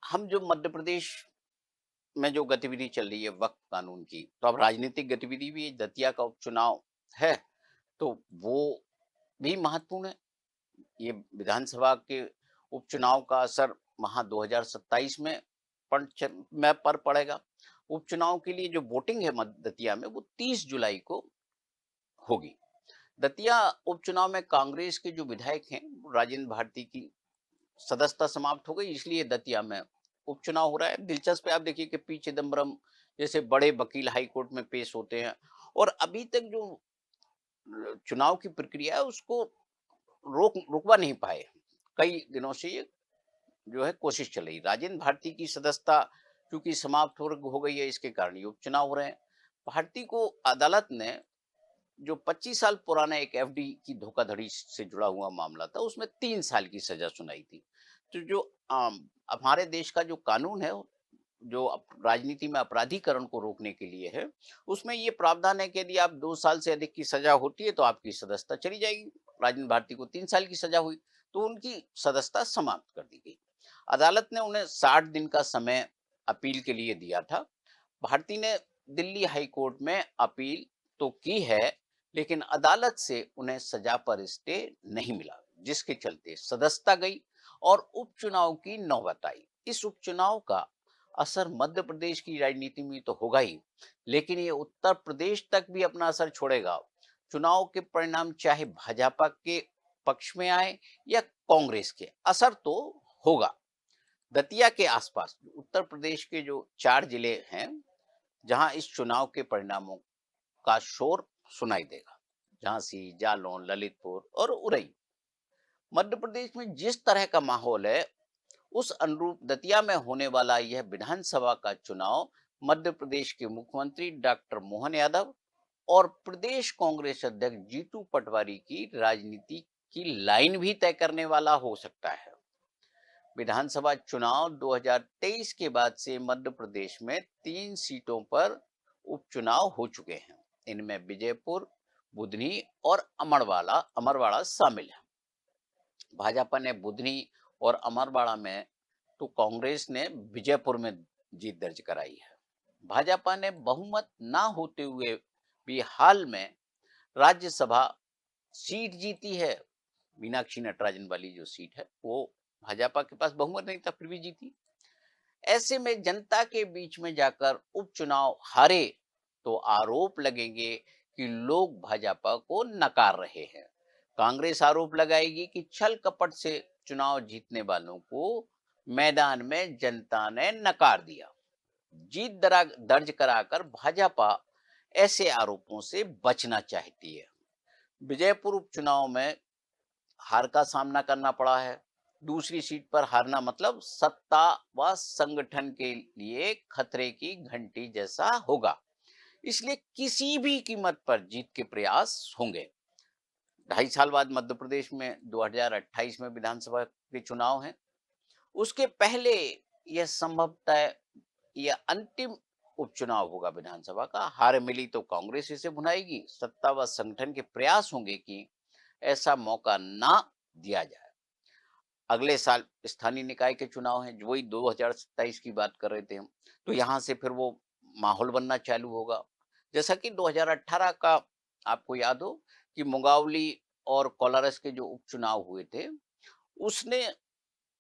हम जो मध्य प्रदेश में जो गतिविधि चल रही है वक्फ कानून की, तो अब राजनीतिक गतिविधि भी है, दतिया का उपचुनाव है, तो वो भी महत्वपूर्ण है। ये विधानसभा के उपचुनाव का असर वहाँ 2027 में पर पड़ेगा। उपचुनाव के लिए जो वोटिंग है दतिया में, वो 30 जुलाई को होगी। दतिया उपचुनाव में कांग्रेस के जो विधायक हैं, वो राजेंद्र भारती की सदस्यता समाप्त हो गई, इसलिए दतिया में उपचुनाव हो रहा है। दिलचस्प है, आप देखिए कि पी चिदम्बरम जैसे बड़े वकील हाई कोर्ट में पेश होते हैं, और अभी तक जो चुनाव की प्रक्रिया है उसको रुकवा नहीं पाए। कई दिनों से ये जो है कोशिश चल रही। राजेंद्र भारती की सदस्यता चूंकि समाप्त हो गई है, इसके कारण ये उपचुनाव हो रहे हैं। भारती को अदालत ने जो 25 साल पुराना एक एफडी की धोखाधड़ी से जुड़ा हुआ मामला था, उसमें 3 साल की सजा सुनाई थी। तो जो हमारे देश का जो कानून है, जो राजनीति में अपराधीकरण को रोकने के लिए है, उसमें ये प्रावधान है कि यदि आप 2 साल से अधिक की सजा होती है तो आपकी सदस्यता चली जाएगी। राजेंद्र भारती को 3 साल की सजा हुई, तो उनकी सदस्यता समाप्त कर दी गई। अदालत ने उन्हें 60 दिन का समय अपील के लिए दिया था। भारती ने दिल्ली हाई कोर्ट में अपील तो की है, लेकिन अदालत से उन्हें सजा पर स्टे नहीं मिला, जिसके चलते सदस्यता गई और उपचुनाव की नौबत आई। इस उपचुनाव का असर मध्य प्रदेश की राजनीति में तो होगा ही, लेकिन ये उत्तर प्रदेश तक भी अपना असर छोड़ेगा। चुनाव के परिणाम चाहे भाजपा के पक्ष में आए या कांग्रेस के, असर तो होगा। दतिया के आसपास उत्तर प्रदेश के जो 4 जिले हैं, जहां इस चुनाव के परिणामों का शोर सुनाई देगा, झांसी, जालौन, ललितपुर और उरई। मध्य प्रदेश में जिस तरह का माहौल है, उस अनुरूप दतिया में होने वाला यह विधानसभा का चुनाव मध्य प्रदेश के मुख्यमंत्री डॉक्टर मोहन यादव और प्रदेश कांग्रेस अध्यक्ष जीतू पटवारी की राजनीति की लाइन भी तय करने वाला हो सकता है। विधानसभा चुनाव 2023 के बाद से मध्य प्रदेश में 3 सीटों पर उपचुनाव हो चुके हैं। इनमें विजयपुर, बुधनी और अमरवाड़ा अमरवाड़ा शामिल है। भाजपा ने बुधनी और अमरवाड़ा में, तो कांग्रेस ने विजयपुर में जीत दर्ज कराई है। भाजपा ने बहुमत ना होते हुए भी हाल में राज्यसभा सीट जीती है। मीनाक्षी नटराजन वाली जो सीट है, वो भाजपा के पास बहुमत नहीं था, फिर भी जीती। ऐसे में जनता के बीच में जाकर उपचुनाव हारे तो आरोप लगेंगे कि लोग भाजपा को नकार रहे हैं। कांग्रेस आरोप लगाएगी कि छल कपट से चुनाव जीतने वालों को मैदान में जनता ने नकार दिया। जीत दर्ज कराकर भाजपा ऐसे आरोपों से बचना चाहती है। विजयपुर उपचुनाव में हार का सामना करना पड़ा है। दूसरी सीट पर हारना मतलब सत्ता व संगठन के लिए खतरे की घंटी जैसा होगा। इसलिए किसी भी कीमत पर जीत के प्रयास होंगे। 2.5 साल बाद मध्य प्रदेश में 2028 में विधानसभा के चुनाव हैं। उसके पहले यह संभवतः यह अंतिम उपचुनाव होगा विधानसभा का। हार मिली तो कांग्रेस इसे भुनाएगी। सत्ता व संगठन के प्रयास होंगे कि ऐसा मौका ना दिया जाए। अगले साल स्थानीय निकाय के चुनाव हैं, जो वही 2027 की बात कर रहे थे हम। तो यहाँ से फिर वो माहौल बनना चालू होगा। जैसा कि 2018 का आपको याद हो कि मुंगावली और कोलारस के जो उपचुनाव हुए थे, उसने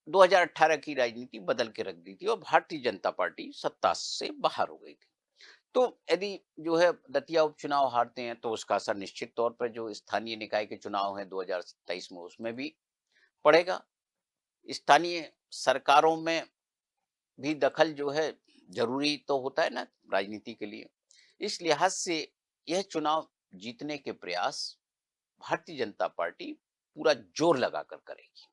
2018 की राजनीति बदल के रख दी थी और भारतीय जनता पार्टी सत्ता से बाहर हो गई थी। तो यदि जो है दतिया उपचुनाव हारते हैं, तो उसका असर निश्चित तौर पर जो स्थानीय निकाय के चुनाव हैं 2027 में, उसमें भी पड़ेगा। स्थानीय सरकारों में भी दखल जो है जरूरी तो होता है ना राजनीति के लिए। इस लिहाज से यह चुनाव जीतने के प्रयास भारतीय जनता पार्टी पूरा जोर लगाकर करेगी।